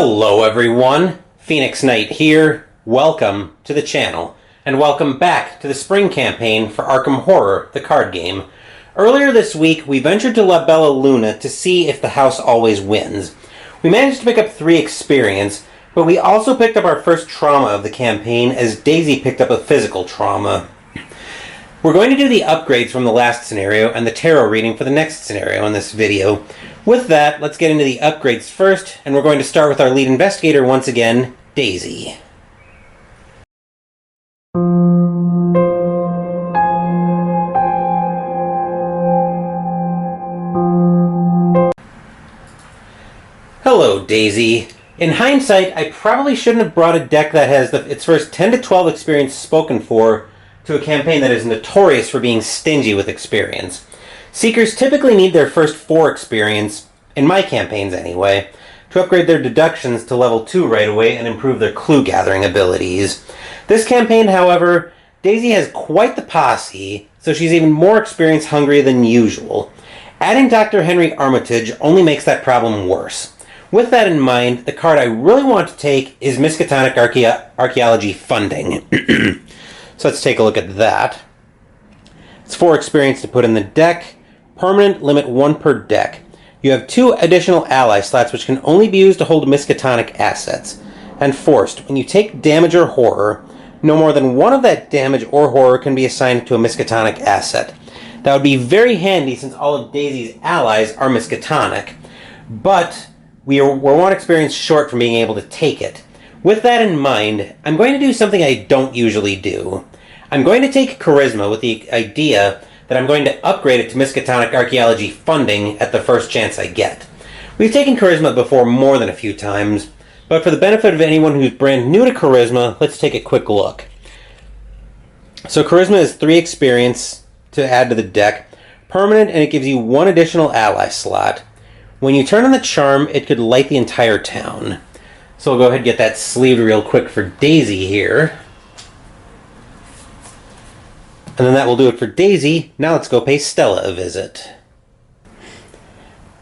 Hello everyone, Phoenix Knight here. Welcome to the channel, and welcome back to the spring campaign for Arkham Horror, the card game. Earlier this week, we ventured to La Bella Luna to see if the house always wins. We managed to pick up 3 experience, but we also picked up our first trauma of the campaign as Daisy picked up a physical trauma. We're going to do the upgrades from the last scenario and the tarot reading for the next scenario in this video. With that, let's get into the upgrades first, and we're going to start with our lead investigator once again, Daisy. Hello, Daisy. In hindsight, I probably shouldn't have brought a deck that has its first 10 to 12 experience spoken for to a campaign that is notorious for being stingy with experience. Seekers typically need their first 4 experience, in my campaigns anyway, to upgrade their deductions to level 2 right away and improve their clue gathering abilities. This campaign, however, Daisy has quite the posse, so she's even more experience hungry than usual. Adding Dr. Henry Armitage only makes that problem worse. With that in mind, the card I really want to take is Miskatonic Archaeology Funding. So let's take a look at that. It's 4 experience to put in the deck. Permanent, limit 1 per deck. You have 2 additional ally slots which can only be used to hold Miskatonic assets. And forced, when you take damage or horror, no more than 1 of that damage or horror can be assigned to a Miskatonic asset. That would be very handy since all of Daisy's allies are Miskatonic, but we're 1 experience short from being able to take it. With that in mind, I'm going to do something I don't usually do. I'm going to take Charisma with the idea that I'm going to upgrade it to Miskatonic Archaeology Funding at the first chance I get. We've taken Charisma before more than a few times, but for the benefit of anyone who's brand new to Charisma, let's take a quick look. So Charisma is 3 experience to add to the deck, permanent, and it gives you 1 additional ally slot. When you turn on the charm, it could light the entire town. So we'll go ahead and get that sleeved real quick for Daisy here. And then that will do it for Daisy. Now let's go pay Stella a visit.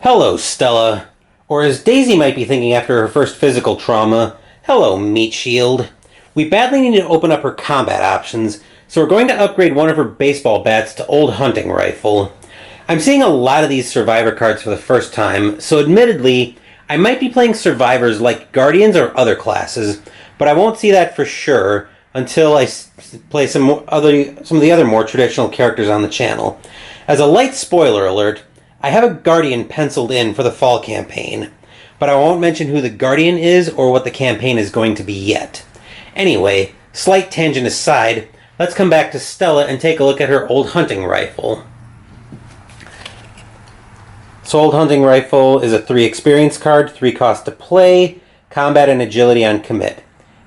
Hello, Stella. Or as Daisy might be thinking after her first physical trauma, hello, Meat Shield. We badly need to open up her combat options, so we're going to upgrade one of her baseball bats to Old Hunting Rifle. I'm seeing a lot of these Survivor cards for the first time, so admittedly, I might be playing Survivors like Guardians or other classes, but I won't see that for sure until I play some of the other more traditional characters on the channel. As a light spoiler alert, I have a Guardian penciled in for the fall campaign, but I won't mention who the Guardian is or what the campaign is going to be yet. Anyway, slight tangent aside, let's come back to Stella and take a look at her Old Hunting Rifle. So Old Hunting Rifle is a 3 experience card, 3 cost to play, combat and agility on commit.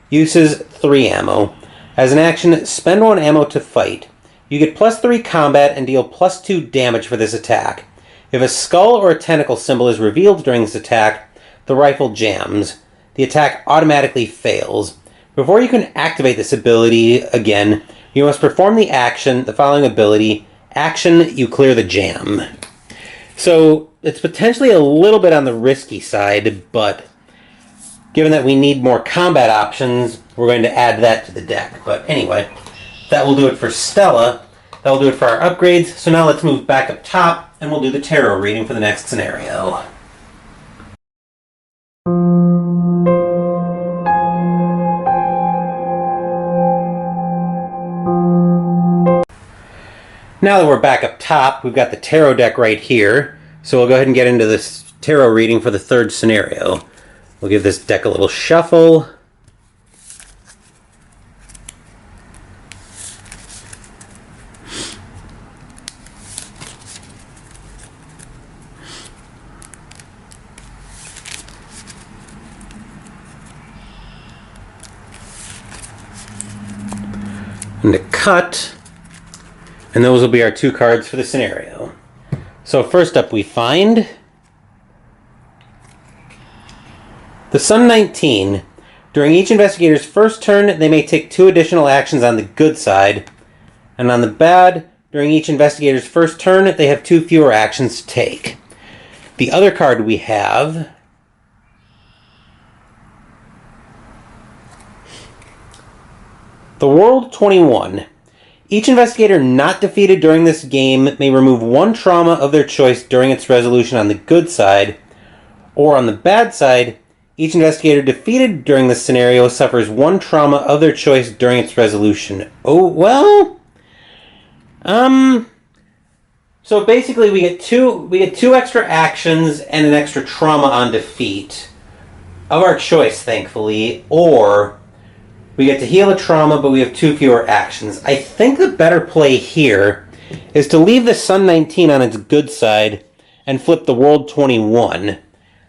Uses 3 ammo. As an action, spend 1 ammo to fight. You get +3 combat and deal +2 damage for this attack. If a skull or a tentacle symbol is revealed during this attack, the rifle jams. The attack automatically fails. Before you can activate this ability again, you must perform the following ability. Action, you clear the jam. So it's potentially a little bit on the risky side, but given that we need more combat options, we're going to add that to the deck. But anyway, that will do it for Stella. That will do it for our upgrades. So now let's move back up top, and we'll do the tarot reading for the next scenario. Now that we're back up top, we've got the tarot deck right here. So we'll go ahead and get into this tarot reading for the 3rd scenario. We'll give this deck a little shuffle. And to cut. And those will be our 2 cards for the scenario. So first up we find the Sun 19. During each investigator's first turn, they may take 2 additional actions on the good side. And on the bad, during each investigator's first turn, they have 2 fewer actions to take. The other card we have The World 21. Each investigator not defeated during this game may remove one trauma of their choice during its resolution on the good side, or on the bad side, each investigator defeated during this scenario suffers one trauma of their choice during its resolution. Oh, well... So basically we get two extra actions and an extra trauma on defeat. Of our choice, thankfully, or we get to heal a trauma, but we have two fewer actions. I think the better play here is to leave the Sun 19 on its good side and flip the World 21.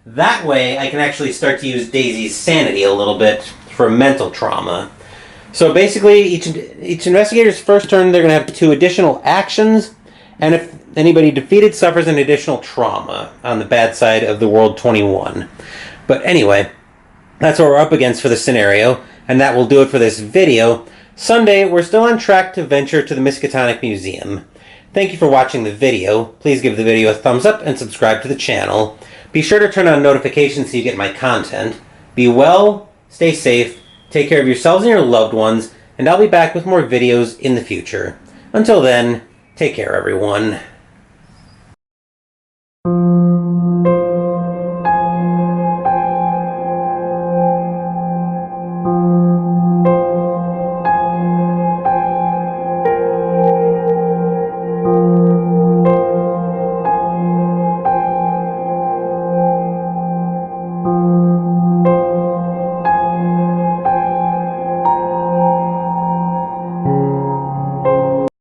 That way, I can actually start to use Daisy's sanity a little bit for mental trauma. So basically, each investigator's first turn, they're going to have two additional actions, and if anybody defeated suffers an additional trauma on the bad side of the World 21. But anyway, that's what we're up against for the scenario, and that will do it for this video. Sunday, we're still on track to venture to the Miskatonic Museum. Thank you for watching the video. Please give the video a thumbs up and subscribe to the channel. Be sure to turn on notifications so you get my content. Be well, stay safe, take care of yourselves and your loved ones, and I'll be back with more videos in the future. Until then, take care everyone.